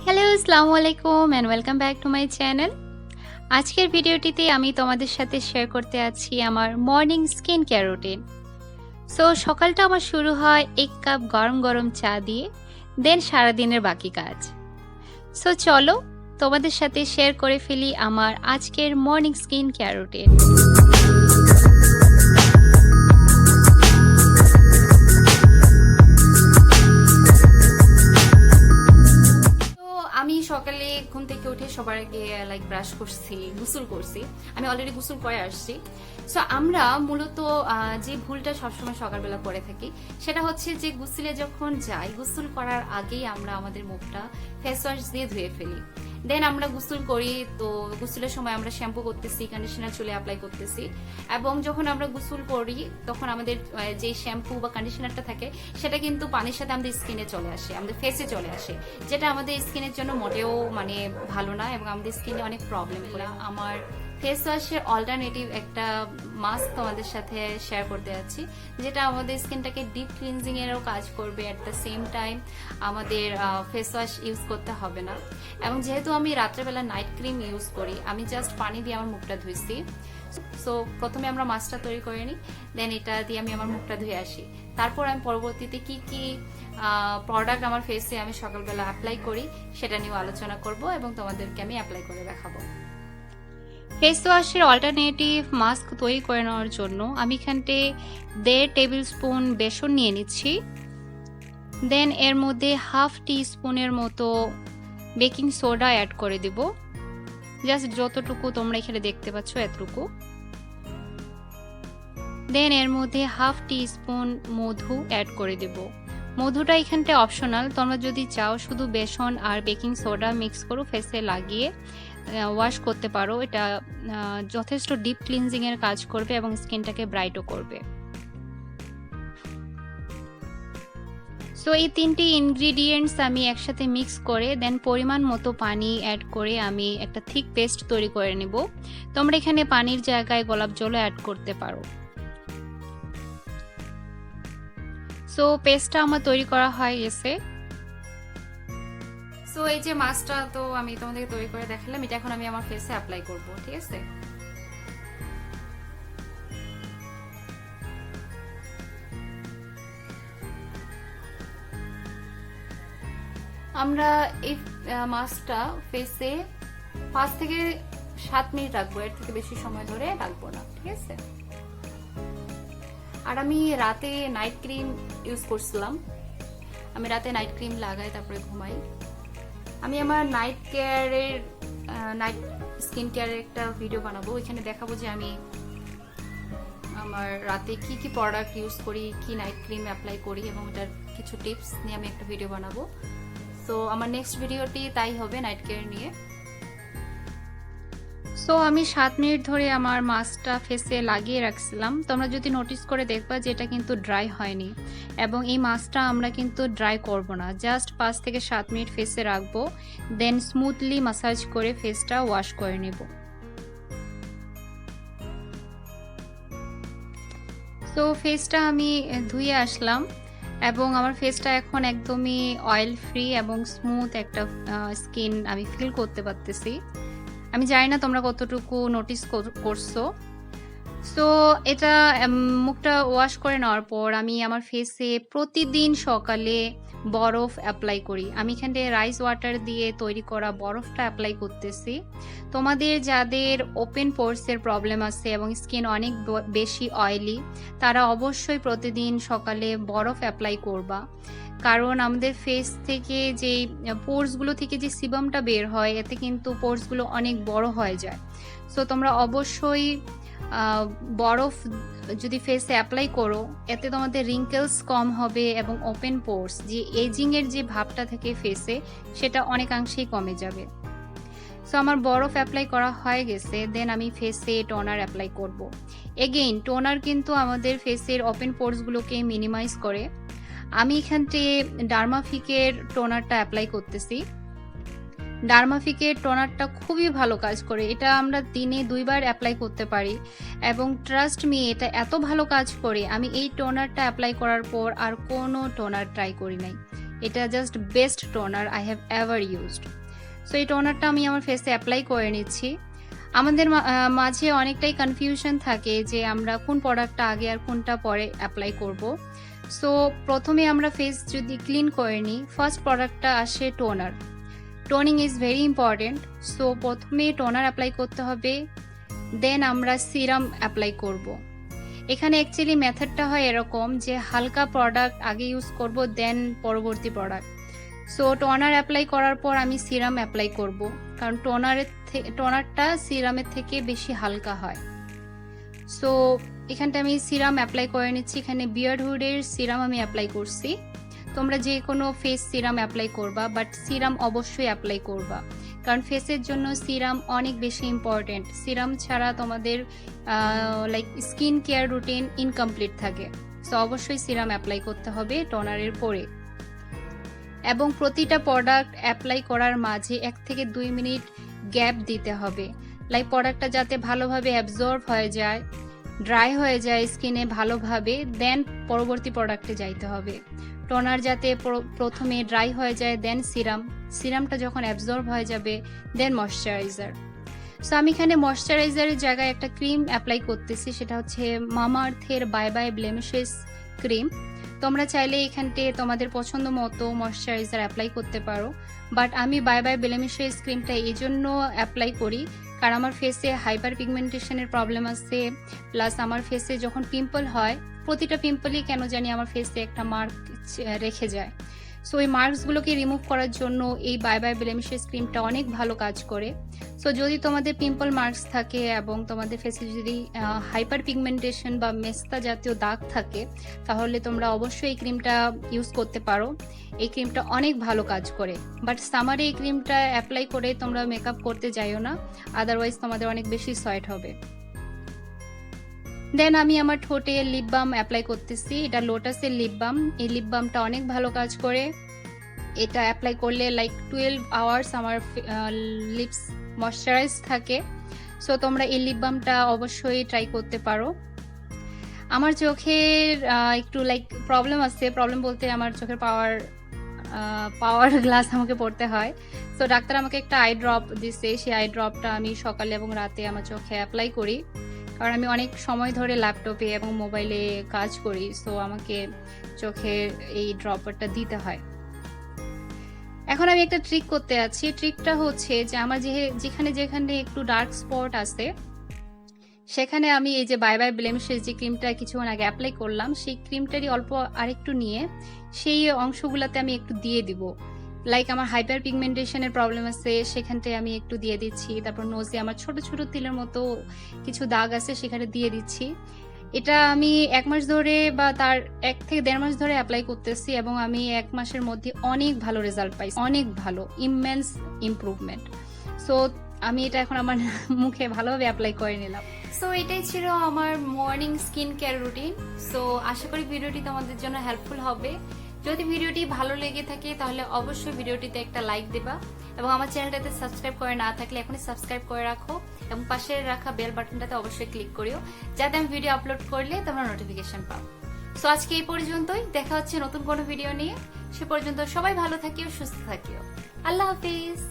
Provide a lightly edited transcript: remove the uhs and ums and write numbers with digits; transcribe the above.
Hello, আসসালামু আলাইকুম and welcome back to my channel. আজকের ভিডিওটিতে আমি তোমাদের সাথে শেয়ার করতে আছি আমার morning skin care routine. So সকালটা আমার শুরু হয় 1 কাপ গরম গরম চা দিয়ে, দেন সারাদিনের বাকি কাজ। সো চলো তোমাদের সাথে শেয়ার করে ফেলি আমার আজকের মর্নিং স্কিন কেয়ার রুটিন। আমি সকালে ঘুম থেকে উঠে সবার আগে ব্রাশ করছি, গোসল করছি। আমি অলরেডি গোসল করে আসছি। সো আমরা মূলত যে ভুলটা সবসময় সকালবেলা করে থাকি সেটা হচ্ছে যে গোসলে যখন যাই, গোসল করার আগেই আমরা আমাদের মুখটা ফেস ওয়াশ দিয়ে ধুয়ে ফেলি। দেন আমরা গোসল করি, তো গোসলের সময় আমরা শ্যাম্পু করতেছি, কন্ডিশনার চুলে অ্যাপ্লাই করতেছি, এবং যখন আমরা গোসল করি তখন আমাদের যে শ্যাম্পু বা কন্ডিশনারটা থাকে সেটা কিন্তু পানির সাথে আমাদের স্কিনে চলে আসে, আমাদের ফেসে চলে আসে, যেটা আমাদের স্কিনের জন্য মোটেও ভালো না এবং আমাদের স্কিনে অনেক প্রবলেম করে। আমার ফেস ওয়াশের অল্টারনেটিভ একটা মাস্ক তোমাদের সাথে শেয়ার করতে যাচ্ছি, যেটা আমাদের স্কিনটাকে ডিপ ক্লিনজিং এরও কাজ করবে। অ্যাট দ্য সেম টাইম আমাদের ফেস ওয়াশ ইউজ করতে হবে না। এবং যেহেতু আমি রাত্রেবেলা নাইট ক্রিম ইউজ করি, আমি জাস্ট পানি দিয়ে আমার মুখটা ধুইছি। সো প্রথমে আমরা মাস্কটা তৈরি করে নিই, দেন এটা দিয়ে আমি আমার মুখটা ধুয়ে আসি। তারপর আমি পরবর্তীতে কি কি প্রোডাক্ট আমার ফেসে আমি সকালবেলা অ্যাপ্লাই করি সেটা নিয়েও আলোচনা করব এবং তোমাদেরকে আমি অ্যাপ্লাই করে দেখাবো। ফেস ওয়াশের অল্টারনেটিভ মাস্ক তৈরি করে নেওয়ার জন্য আমি এখানতে 1.5 টেবিল স্পুন বেসন নিয়ে নিচ্ছি। দেন এর মধ্যে হাফ টি স্পুনের মতো বেকিং সোডা অ্যাড করে দেব, জাস্ট যতটুকু তোমরা এখানে দেখতে পাচ্ছ এতটুকু। দেন এর মধ্যে হাফ টি স্পুন মধু অ্যাড করে দেব। মধুটা এখানটা অপশনাল, তোমরা যদি চাও শুধু বেসন আর বেকিং সোডা মিক্স করে ফেসে লাগিয়ে ওয়াশ করতে পারো। এটা যথেষ্ট ডিপ ক্লিনজিং এর কাজ করবে এবং স্কিনটাকে ব্রাইটও করবে। সো এই তিনটি ইনগ্রিডিয়েন্টস আমি একসাথে মিক্স করে দেন পরিমাণ মতো পানি অ্যাড করে আমি একটা থিক পেস্ট তৈরি করে নেব। তোমরা এখানে পানির জায়গায় গোলাপ জলও অ্যাড করতে পারো। সো পেস্টটা আমার তৈরি করা হয়ে গেছে। সো এই যে মাস্কটা তো আমি তোমাদেরকে তৈরি করে দেখালাম, এটা এখন আমি আমার ফেসে অ্যাপ্লাই করব, ঠিক আছে? আমরা এই মাস্কটা ফেসে 5 থেকে 7 মিনিট রাখবো, এর থেকে বেশি সময় ধরে রাখবো না, ঠিক আছে? আর আমি রাতে নাইট ক্রিম ইউজ করছিলাম। আমি রাতে নাইট ক্রিম লাগাই তারপরে ঘুমাই। আমি আমার নাইট স্কিন কেয়ারের একটা ভিডিও বানাবো, এখানে দেখাবো যে আমি আমার রাতে কি কি প্রোডাক্ট ইউজ করি, কি নাইট ক্রিম অ্যাপ্লাই করি এবং এটার কিছু টিপস নিয়ে আমি একটা ভিডিও বানাবো। সো আমার নেক্সট ভিডিওটি তাই হবে, নাইট কেয়ার নিয়ে। সো আমি 7 মিনিট ধরে আমার মাস্কটা ফেসে লাগিয়ে রাখছিলাম। তোমরা যদি নোটিস করে দেখবা যে এটা কিন্তু ড্রাই হয়নি, এবং এই মাস্কটা আমরা কিন্তু ড্রাই করব না, জাস্ট 5 থেকে 7 মিনিট ফেসে রাখবো, দেন স্মুথলি মাসাজ করে ফেসটা ওয়াশ করে নেব। সো ফেসটা আমি ধুয়ে আসলাম এবং আমার ফেসটা এখন একদমই অয়েল ফ্রি এবং স্মুথ একটা স্কিন আমি ফিল করতে পারতেছি। আমি জানি না তোমরা কতটুকু নোটিস করছো। সো এটা মুখটা ওয়াশ করে নেওয়ার পর আমি আমার ফেসে প্রতিদিন সকালে বরফ অ্যাপ্লাই করি। আমি এখানে রাইস ওয়াটার দিয়ে তৈরি করা বরফটা অ্যাপ্লাই করতেছি। তোমাদের যাদের ওপেন পোরসের প্রবলেম আছে এবং স্কিন অনেক বেশি অয়েলি, তারা অবশ্যই প্রতিদিন সকালে বরফ অ্যাপ্লাই করবা, কারণ আমাদের ফেস থেকে যে পোরসগুলো থেকে যে সিবামটা বের হয় এতে কিন্তু পোরসগুলো অনেক বড় হয়ে যায়। সো তোমরা অবশ্যই বরফ যদি ফেসে অ্যাপ্লাই করো, এতে তোমাদের রিঙ্কেলস কম হবে এবং ওপেন পোরস যে এজিং এর যে ভাবটা থেকে ফেসে সেটা অনেকাংশেই কমে যাবে। সো আমার বরফ অ্যাপ্লাই করা হয়ে গেছে, দেন আমি ফেসে টোনার অ্যাপ্লাই করব। এগেইন টোনার কিন্তু আমাদের ফেসের ওপেন পোরসগুলোকে মিনিমাইজ করে। আমি এখানতে ডার্মাফিকের টোনারটা অ্যাপ্লাই করতেছি। ডার্মাফিকের টোনারটা খুবই ভালো কাজ করে, এটা আমরা দিনে 2 বার অ্যাপ্লাই করতে পারি এবং ট্রাস্ট মি এটা এত ভালো কাজ করে, আমি এই টোনারটা অ্যাপ্লাই করার পর আর কোনো টোনার ট্রাই করি নাই। এটা just best toner I have ever used. So এই টোনারটা আমি আমার ফেসে অ্যাপ্লাই করে নিচ্ছি। আমাদের মাঝে অনেকটাই কনফিউশন থাকে যে আমরা কোন প্রোডাক্টটা আগে আর কোনটা পরে অ্যাপ্লাই করব। সো প্রথমে আমরা ফেস যদি ক্লিন করে নিই, ফার্স্ট প্রোডাক্টটা আসে toner. Toning is very important. So প্রথমে টোনার অ্যাপ্লাই করতে হবে, দেন আমরা সিরাম অ্যাপ্লাই করব। এখানে অ্যাকচুয়ালি মেথডটা হয় এরকম যে হালকা প্রোডাক্ট আগে ইউজ করব, দেন পরবর্তী প্রোডাক্ট। সো টোনার অ্যাপ্লাই করার পর আমি সিরাম অ্যাপ্লাই করব, কারণ টোনারটা সিরামের থেকে বেশি হালকা হয়। সো এখানটা আমি সিরাম অ্যাপ্লাই করে নিচ্ছি। এখানে বিয়ার্ডহুডের সিরাম আমি অ্যাপ্লাই করছি। তোমরা যে কোনো ফেস সিরাম অ্যাপ্লাই করবা, বাট সিরাম অবশ্যই অ্যাপ্লাই করবা, কারণ ফেসের জন্য সিরাম অনেক বেশি ইম্পর্টেন্ট। সিরাম ছাড়া তোমাদের like skin care routine incomplete থাকে। সো অবশ্যই সিরাম অ্যাপ্লাই করতে হবে টোনারের পরে, এবং প্রতিটা প্রোডাক্ট অ্যাপ্লাই করার মাঝে 1 থেকে 2 মিনিট গ্যাপ দিতে হবে, লাইক প্রোডাক্টটা যাতে ভালোভাবে অ্যাবজর্ব হয়ে যায়, ড্রাই হয়ে যায় স্কিনে ভালোভাবে, দেন পরবর্তী প্রোডাক্টে যাইতে হবে। টোনার যাতে প্রথমে ড্রাই হয়ে যায়, দেন সিরামটা যখন অ্যাবজর্ব হয়ে যাবে, দেন ময়শ্চারাইজার। সো আমি এখানে ময়শ্চারাইজারের জায়গায় একটা ক্রিম অ্যাপ্লাই করতেছি, সেটা হচ্ছে মামাআর্থের বাই বাই ব্লেমিশেস ক্রিম। তোমরা চাইলে এখানতে তোমাদের পছন্দ মতো ময়শ্চারাইজার অ্যাপ্লাই করতে পারো, বাট আমি বাই বাই ব্লেমিশেস ক্রিমটা এই জন্য অ্যাপ্লাই করি কারণ আমার ফেসে হাইপার পিগমেন্টেশনের প্রবলেম আছে, প্লাস আমার ফেসে যখন পিম্পল হয়, প্রতিটা পিম্পলই কেন জানি আমার ফেসে একটা মার্ক রেখে যায়। সো এই মার্কসগুলোকে রিমুভ করার জন্য এই বাই বাই ব্লেমিশেস ক্রিমটা অনেক ভালো কাজ করে। সো যদি তোমাদের পিম্পল মার্কস থাকে এবং তোমাদের ফেসে যদি হাইপার পিগমেন্টেশন বা মেস্তা জাতীয় দাগ থাকে, তাহলে তোমরা অবশ্যই এই ক্রিমটা ইউজ করতে পারো। এই ক্রিমটা অনেক ভালো কাজ করে, বাট সামারে এই ক্রিমটা অ্যাপ্লাই করে তোমরা মেকআপ করতে যাইও না, আদারওয়াইজ তোমাদের অনেক বেশি সয়েট হবে। দেন আমি আমার ঠোঁটে লিপ বাম অ্যাপ্লাই করতেছি। এটা লোটাসের লিপ বাম। এই লিপ বামটা অনেক ভালো কাজ করে। এটা অ্যাপ্লাই করলে লাইক 12 আওয়ার্স আমার লিপস ময়শ্চারাইজ থাকে। সো তোমরা এই লিপ বামটা অবশ্যই ট্রাই করতে পারো। আমার চোখের একটু লাইক প্রবলেম আছে, প্রবলেম বলতে আমার চোখের পাওয়ার গ্লাস আমাকে পড়তে হয়। সো ডাক্তার আমাকে একটা আই ড্রপ দিছে, সেই আই ড্রপটা আমি সকালে এবং রাতে আমার চোখে অ্যাপ্লাই করি, কারণ আমি অনেক সময় ধরে ল্যাপটপে এবং মোবাইলে কাজ করি। সো আমাকে চোখের এই ড্রপারটা দিতে হয়। এখন আমি একটা ট্রিক করতে আছি। ট্রিকটা হচ্ছে যে আমার যেখানে যেখানে একটু ডার্ক স্পট আছে, সেখানে আমি এই যে বাই বাই ব্লেমিশেস যে ক্রিমটা কিছুক্ষণ আগে অ্যাপ্লাই করলাম, সেই ক্রিমটারই অল্প আরেকটু নিয়ে সেই অংশগুলোতে আমি একটু দিয়ে দিব। লাইক আমার হাইপার পিগমেন্টেশনের প্রবলেম আছে, সেখানটায় আমি একটু দিয়ে দিচ্ছি। তারপর নোজে আমার ছোট ছোট তিলের মতো কিছু দাগ আছে, সেখানে দিয়ে দিচ্ছি। এটা আমি 1 মাস ধরে বা তার 1 থেকে 1.5 মাস ধরে অ্যাপ্লাই করতেছি, এবং আমি 1 মাসের মধ্যে অনেক ভালো রেজাল্ট পাইছি, অনেক ভালো, ইমেন্স ইমপ্রুভমেন্ট। সো আমি এটা এখন আমার মুখে ভালোভাবে অ্যাপ্লাই করে নিলাম। সো এটাই ছিল আমার morning skin care routine. So আশা করি ভিডিওটি তোমাদের জন্য হেল্পফুল হবে। যদি ভিডিওটি ভালো লেগে থাকে তাহলে অবশ্যই ভিডিওটিতে একটা লাইক দেবা, এবং আমার চ্যানেলটাতে সাবস্ক্রাইব করে না থাকলে এখনই সাবস্ক্রাইব করে রাখো, এবং পাশে রাখা বেল বাটনটাতে অবশ্যই ক্লিক করিও, যাতে আমি ভিডিও আপলোড করলে তোমরা নোটিফিকেশন পাও। সো আজকে এই পর্যন্তই, দেখা হচ্ছে নতুন কোনো ভিডিও নিয়ে। সে পর্যন্ত সবাই ভালো থাকিও, সুস্থ থাকিও। আল্লাহ হাফিজ।